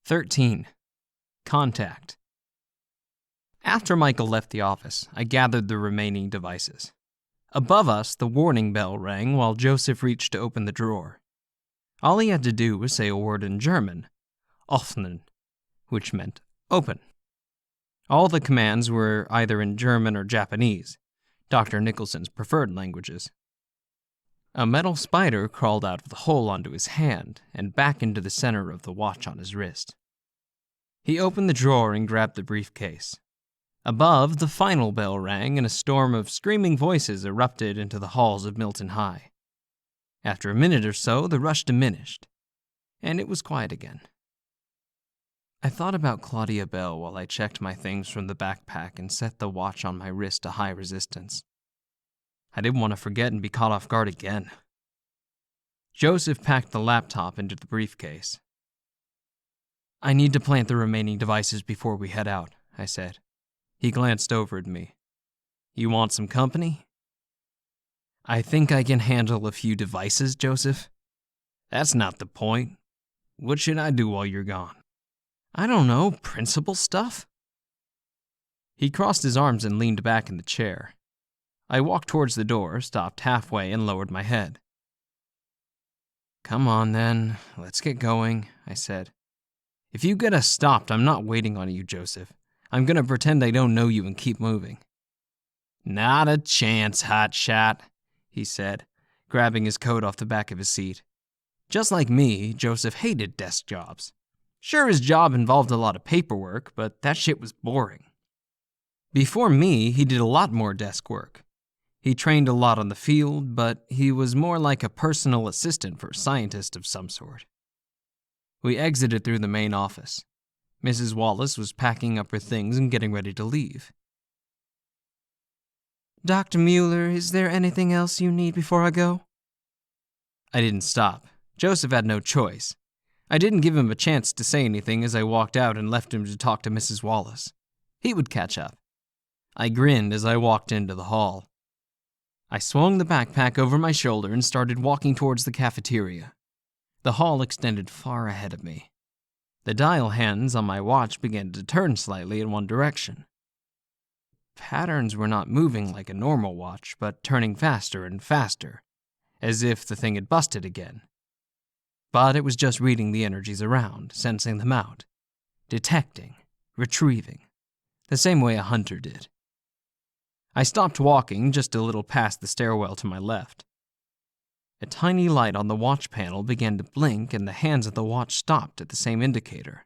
13. Contact. After Michael left the office, I gathered the remaining devices. Above us, the warning bell rang while Joseph reached to open the drawer. All he had to do was say a word in German, öffnen, which meant open. All the commands were either in German or Japanese, Dr. Nicholson's preferred languages. A metal spider crawled out of the hole onto his hand and back into the center of the watch on his wrist. He opened the drawer and grabbed the briefcase. Above, the final bell rang and a storm of screaming voices erupted into the halls of Milton High. After a minute or so, the rush diminished, and it was quiet again. I thought about Claudia Bell while I checked my things from the backpack and set the watch on my wrist to high resistance. I didn't want to forget and be caught off guard again. Joseph packed the laptop into the briefcase. "I need to plant the remaining devices before we head out," I said. He glanced over at me. "You want some company?" "I think I can handle a few devices, Joseph." "That's not the point. What should I do while you're gone?" "I don't know, principal stuff?" He crossed his arms and leaned back in the chair. I walked towards the door, stopped halfway, and lowered my head. "Come on, then. Let's get going," I said. "If you get us stopped, I'm not waiting on you, Joseph. I'm going to pretend I don't know you and keep moving." "Not a chance, hotshot," he said, grabbing his coat off the back of his seat. Just like me, Joseph hated desk jobs. Sure, his job involved a lot of paperwork, but that shit was boring. Before me, he did a lot more desk work. He trained a lot on the field, but he was more like a personal assistant for a scientist of some sort. We exited through the main office. Mrs. Wallace was packing up her things and getting ready to leave. "Dr. Mueller, is there anything else you need before I go?" I didn't stop. Joseph had no choice. I didn't give him a chance to say anything as I walked out and left him to talk to Mrs. Wallace. He would catch up. I grinned as I walked into the hall. I swung the backpack over my shoulder and started walking towards the cafeteria. The hall extended far ahead of me. The dial hands on my watch began to turn slightly in one direction. Patterns were not moving like a normal watch, but turning faster and faster, as if the thing had busted again. But it was just reading the energies around, sensing them out, detecting, retrieving, the same way a hunter did. I stopped walking just a little past the stairwell to my left. A tiny light on the watch panel began to blink and the hands of the watch stopped at the same indicator.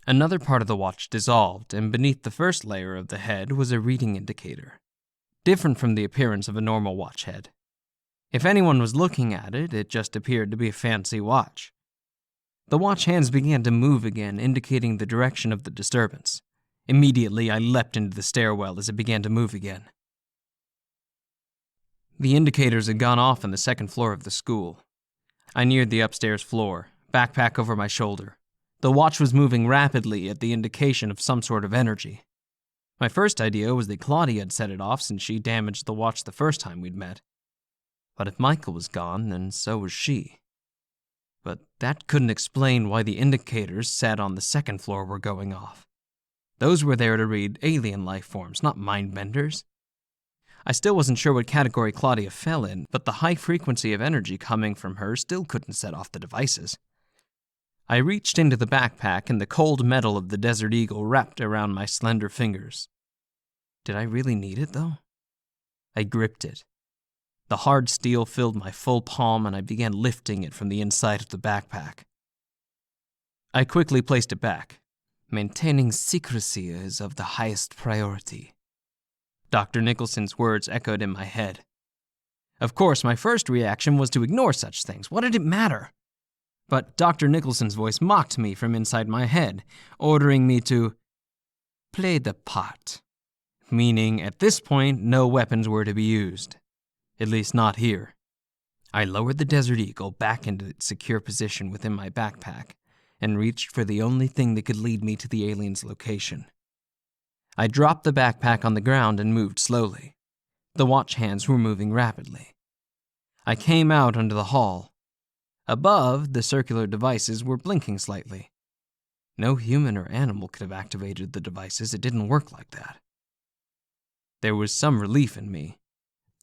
Another part of the watch dissolved, and beneath the first layer of the head was a reading indicator, different from the appearance of a normal watch head. If anyone was looking at it, it just appeared to be a fancy watch. The watch hands began to move again, indicating the direction of the disturbance. Immediately, I leapt into the stairwell as it began to move again. The indicators had gone off on the second floor of the school. I neared the upstairs floor, backpack over my shoulder. The watch was moving rapidly at the indication of some sort of energy. My first idea was that Claudia had set it off since she damaged the watch the first time we'd met. But if Michael was gone, then so was she. But that couldn't explain why the indicators set on the second floor were going off. Those were there to read alien life forms, not mind-benders. I still wasn't sure what category Claudia fell in, but the high frequency of energy coming from her still couldn't set off the devices. I reached into the backpack and the cold metal of the Desert Eagle wrapped around my slender fingers. Did I really need it, though? I gripped it. The hard steel filled my full palm and I began lifting it from the inside of the backpack. I quickly placed it back. Maintaining secrecy is of the highest priority. Dr. Nicholson's words echoed in my head. Of course, my first reaction was to ignore such things. What did it matter? But Dr. Nicholson's voice mocked me from inside my head, ordering me to play the part, meaning at this point no weapons were to be used, at least not here. I lowered the Desert Eagle back into its secure position within my backpack and reached for the only thing that could lead me to the alien's location. I dropped the backpack on the ground and moved slowly. The watch hands were moving rapidly. I came out onto the hall. Above, the circular devices were blinking slightly. No human or animal could have activated the devices. It didn't work like that. There was some relief in me.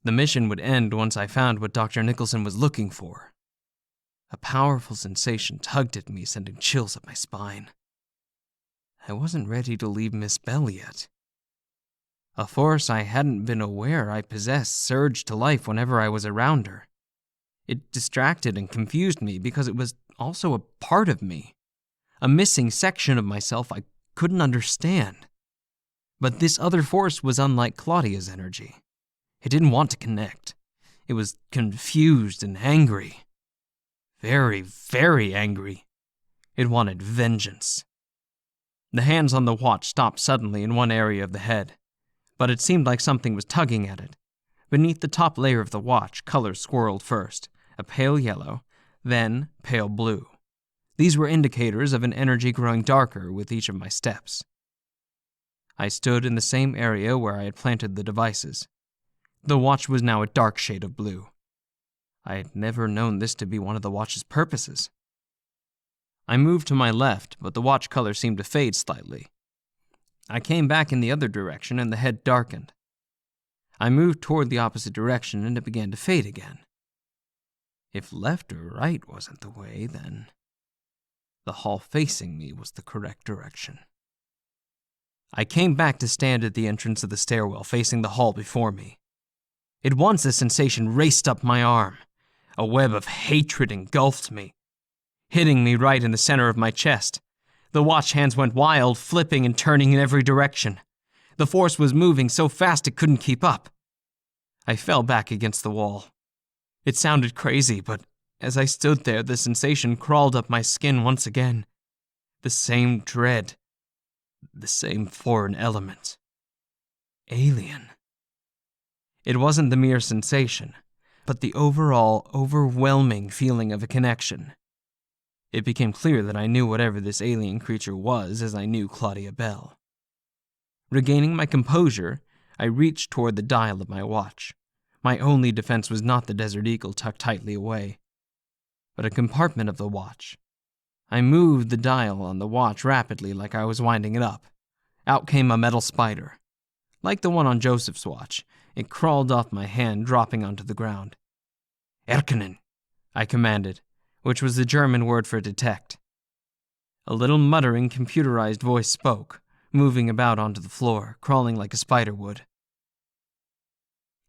The mission would end once I found what Dr. Nicholson was looking for. A powerful sensation tugged at me, sending chills up my spine. I wasn't ready to leave Miss Bell yet. A force I hadn't been aware I possessed surged to life whenever I was around her. It distracted and confused me because it was also a part of me, a missing section of myself I couldn't understand. But this other force was unlike Claudia's energy. It didn't want to connect. It was confused and angry. Very, very angry. It wanted vengeance. The hands on the watch stopped suddenly in one area of the head, but it seemed like something was tugging at it. Beneath the top layer of the watch, colors swirled first, a pale yellow, then pale blue. These were indicators of an energy growing darker with each of my steps. I stood in the same area where I had planted the devices. The watch was now a dark shade of blue. I had never known this to be one of the watch's purposes. I moved to my left, but the watch color seemed to fade slightly. I came back in the other direction and the head darkened. I moved toward the opposite direction and it began to fade again. If left or right wasn't the way, then the hall facing me was the correct direction. I came back to stand at the entrance of the stairwell facing the hall before me. At once a sensation raced up my arm. A web of hatred engulfed me, hitting me right in the center of my chest. The watch hands went wild, flipping and turning in every direction. The force was moving so fast it couldn't keep up. I fell back against the wall. It sounded crazy, but as I stood there, the sensation crawled up my skin once again. The same dread. The same foreign element. Alien. It wasn't the mere sensation, but the overall, overwhelming feeling of a connection. It became clear that I knew whatever this alien creature was as I knew Claudia Bell. Regaining my composure, I reached toward the dial of my watch. My only defense was not the Desert Eagle tucked tightly away, but a compartment of the watch. I moved the dial on the watch rapidly like I was winding it up. Out came a metal spider. Like the one on Joseph's watch, it crawled off my hand, dropping onto the ground. "Erkennen," I commanded, which was the German word for detect. A little muttering, computerized voice spoke, moving about onto the floor, crawling like a spider would.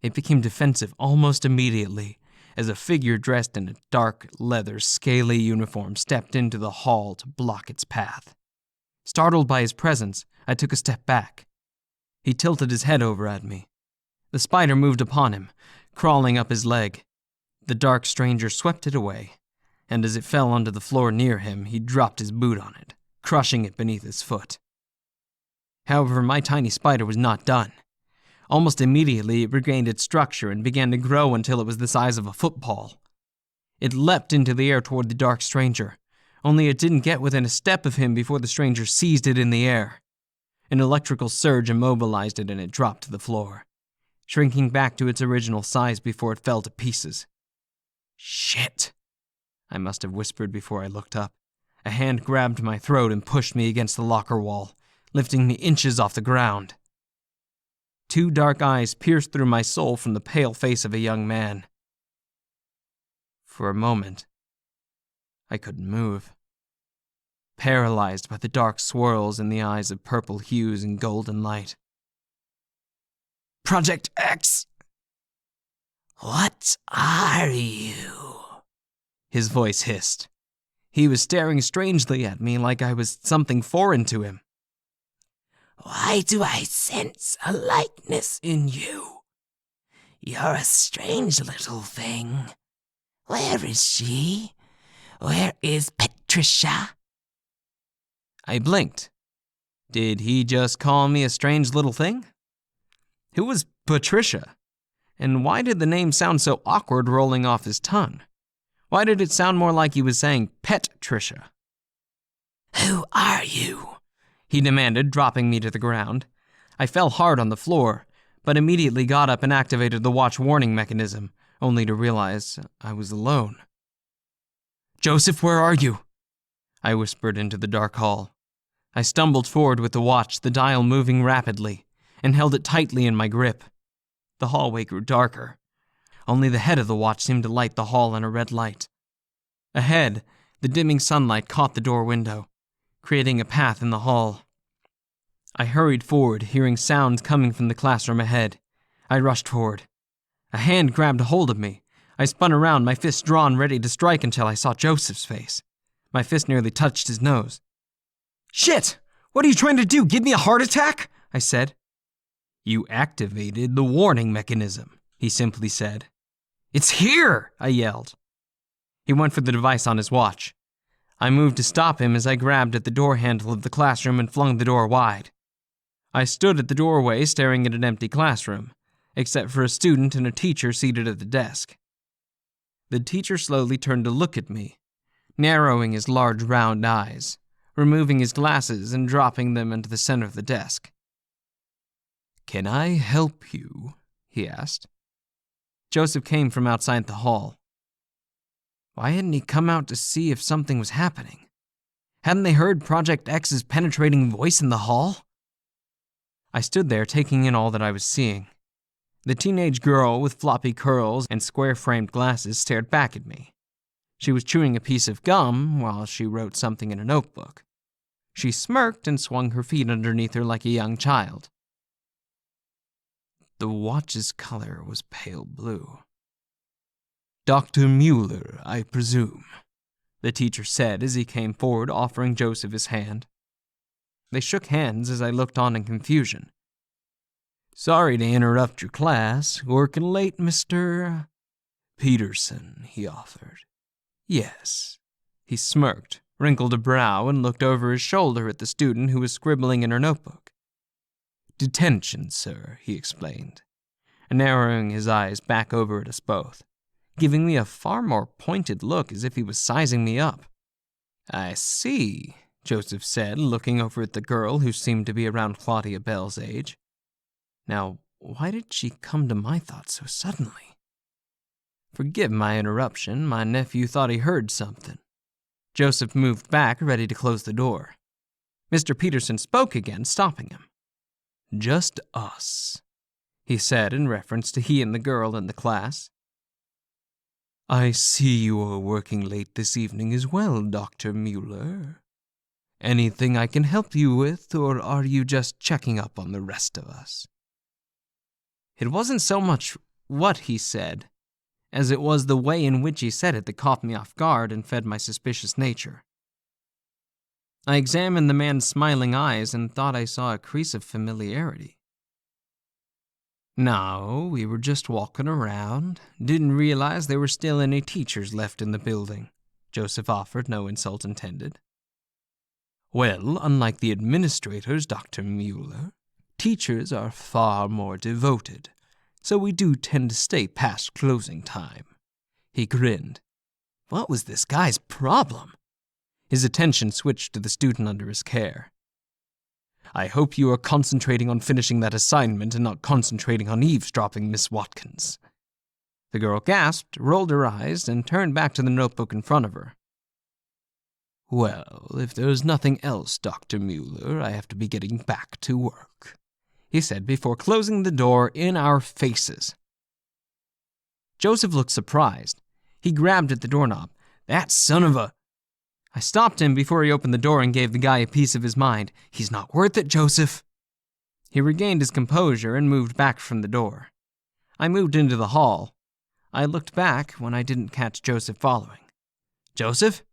It became defensive almost immediately, as a figure dressed in a dark, leather, scaly uniform stepped into the hall to block its path. Startled by his presence, I took a step back. He tilted his head over at me. The spider moved upon him, crawling up his leg. The dark stranger swept it away, and as it fell onto the floor near him, he dropped his boot on it, crushing it beneath his foot. However, my tiny spider was not done. Almost immediately, it regained its structure and began to grow until it was the size of a football. It leapt into the air toward the dark stranger, only it didn't get within a step of him before the stranger seized it in the air. An electrical surge immobilized it and it dropped to the floor, shrinking back to its original size before it fell to pieces. "Shit," I must have whispered before I looked up. A hand grabbed my throat and pushed me against the locker wall, lifting me inches off the ground. Two dark eyes pierced through my soul from the pale face of a young man. For a moment, I couldn't move, paralyzed by the dark swirls in the eyes of purple hues and golden light. "Project X!" "What are you?" His voice hissed. He was staring strangely at me like I was something foreign to him. "Why do I sense a likeness in you? You're a strange little thing. Where is she? Where is Pet-tricia?" I blinked. Did he just call me a strange little thing? Who was Pet-tricia? And why did the name sound so awkward rolling off his tongue? Why did it sound more like he was saying Pet-tricia? "Who are you?" he demanded, dropping me to the ground. I fell hard on the floor, but immediately got up and activated the watch warning mechanism, only to realize I was alone. "Joseph, where are you?" I whispered into the dark hall. I stumbled forward with the watch, the dial moving rapidly, and held it tightly in my grip. The hallway grew darker. Only the head of the watch seemed to light the hall in a red light. Ahead, the dimming sunlight caught the door window, creating a path in the hall. I hurried forward, hearing sounds coming from the classroom ahead. I rushed forward. A hand grabbed a hold of me. I spun around, my fist drawn, ready to strike until I saw Joseph's face. My fist nearly touched his nose. "Shit! What are you trying to do? Give me a heart attack?" I said. "You activated the warning mechanism," he simply said. "It's here!" I yelled. He went for the device on his watch. I moved to stop him as I grabbed at the door handle of the classroom and flung the door wide. I stood at the doorway staring at an empty classroom, except for a student and a teacher seated at the desk. The teacher slowly turned to look at me, narrowing his large round eyes, removing his glasses and dropping them into the center of the desk. "Can I help you?" he asked. Joseph came from outside the hall. Why hadn't he come out to see if something was happening? Hadn't they heard Project X's penetrating voice in the hall? I stood there taking in all that I was seeing. The teenage girl with floppy curls and square-framed glasses stared back at me. She was chewing a piece of gum while she wrote something in a notebook. She smirked and swung her feet underneath her like a young child. The watch's color was pale blue. "Dr. Mueller, I presume," the teacher said as he came forward, offering Joseph his hand. They shook hands as I looked on in confusion. "Sorry to interrupt your class. Working late, Mr. Peterson," he offered. "Yes." He smirked, wrinkled a brow, and looked over his shoulder at the student who was scribbling in her notebook. "Detention, sir," he explained, narrowing his eyes back over at us both, giving me a far more pointed look as if he was sizing me up. "I see," Joseph said, looking over at the girl who seemed to be around Claudia Bell's age. Now, why did she come to my thoughts so suddenly? Forgive my interruption, my nephew thought he heard something. Joseph moved back, ready to close the door. Mr. Peterson spoke again, stopping him. "Just us," he said in reference to he and the girl in the class. "I see you are working late this evening as well, Dr. Mueller. Anything I can help you with, or are you just checking up on the rest of us?" It wasn't so much what he said, as it was the way in which he said it that caught me off guard and fed my suspicious nature. I examined the man's smiling eyes and thought I saw a crease of familiarity. "No, we were just walking around. Didn't realize there were still any teachers left in the building," Joseph offered, no insult intended. "Well, unlike the administrators, Dr. Mueller, teachers are far more devoted, so we do tend to stay past closing time." He grinned. What was this guy's problem? His attention switched to the student under his care. "I hope you are concentrating on finishing that assignment and not concentrating on eavesdropping, Miss Watkins." The girl gasped, rolled her eyes, and turned back to the notebook in front of her. "Well, if there's nothing else, Dr. Mueller, I have to be getting back to work," he said before closing the door in our faces. Joseph looked surprised. He grabbed at the doorknob. "That son of a—" I stopped him before he opened the door and gave the guy a piece of his mind. "He's not worth it, Joseph." He regained his composure and moved back from the door. I moved into the hall. I looked back when I didn't catch Joseph following. "Joseph?"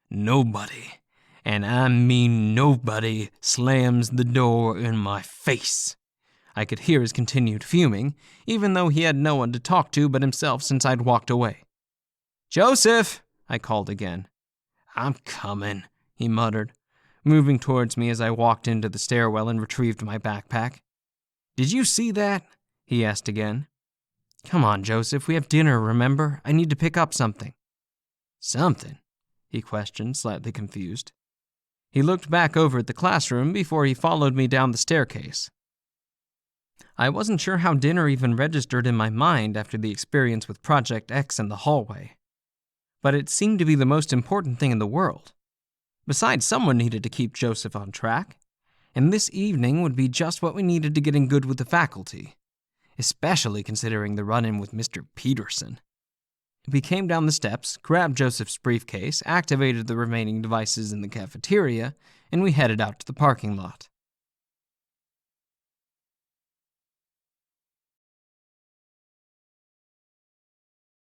"Nobody, and I mean nobody, slams the door in my face." I could hear his continued fuming, even though he had no one to talk to but himself since I'd walked away. "Joseph!" I called again. "I'm coming," he muttered, moving towards me as I walked into the stairwell and retrieved my backpack. "Did you see that?" he asked again. "Come on, Joseph, we have dinner, remember? I need to pick up something." "Something?" he questioned, slightly confused. He looked back over at the classroom before he followed me down the staircase. I wasn't sure how dinner even registered in my mind after the experience with Project X in the hallway, but it seemed to be the most important thing in the world. Besides, someone needed to keep Joseph on track, and this evening would be just what we needed to get in good with the faculty, especially considering the run-in with Mr. Peterson. We came down the steps, grabbed Joseph's briefcase, activated the remaining devices in the cafeteria, and we headed out to the parking lot.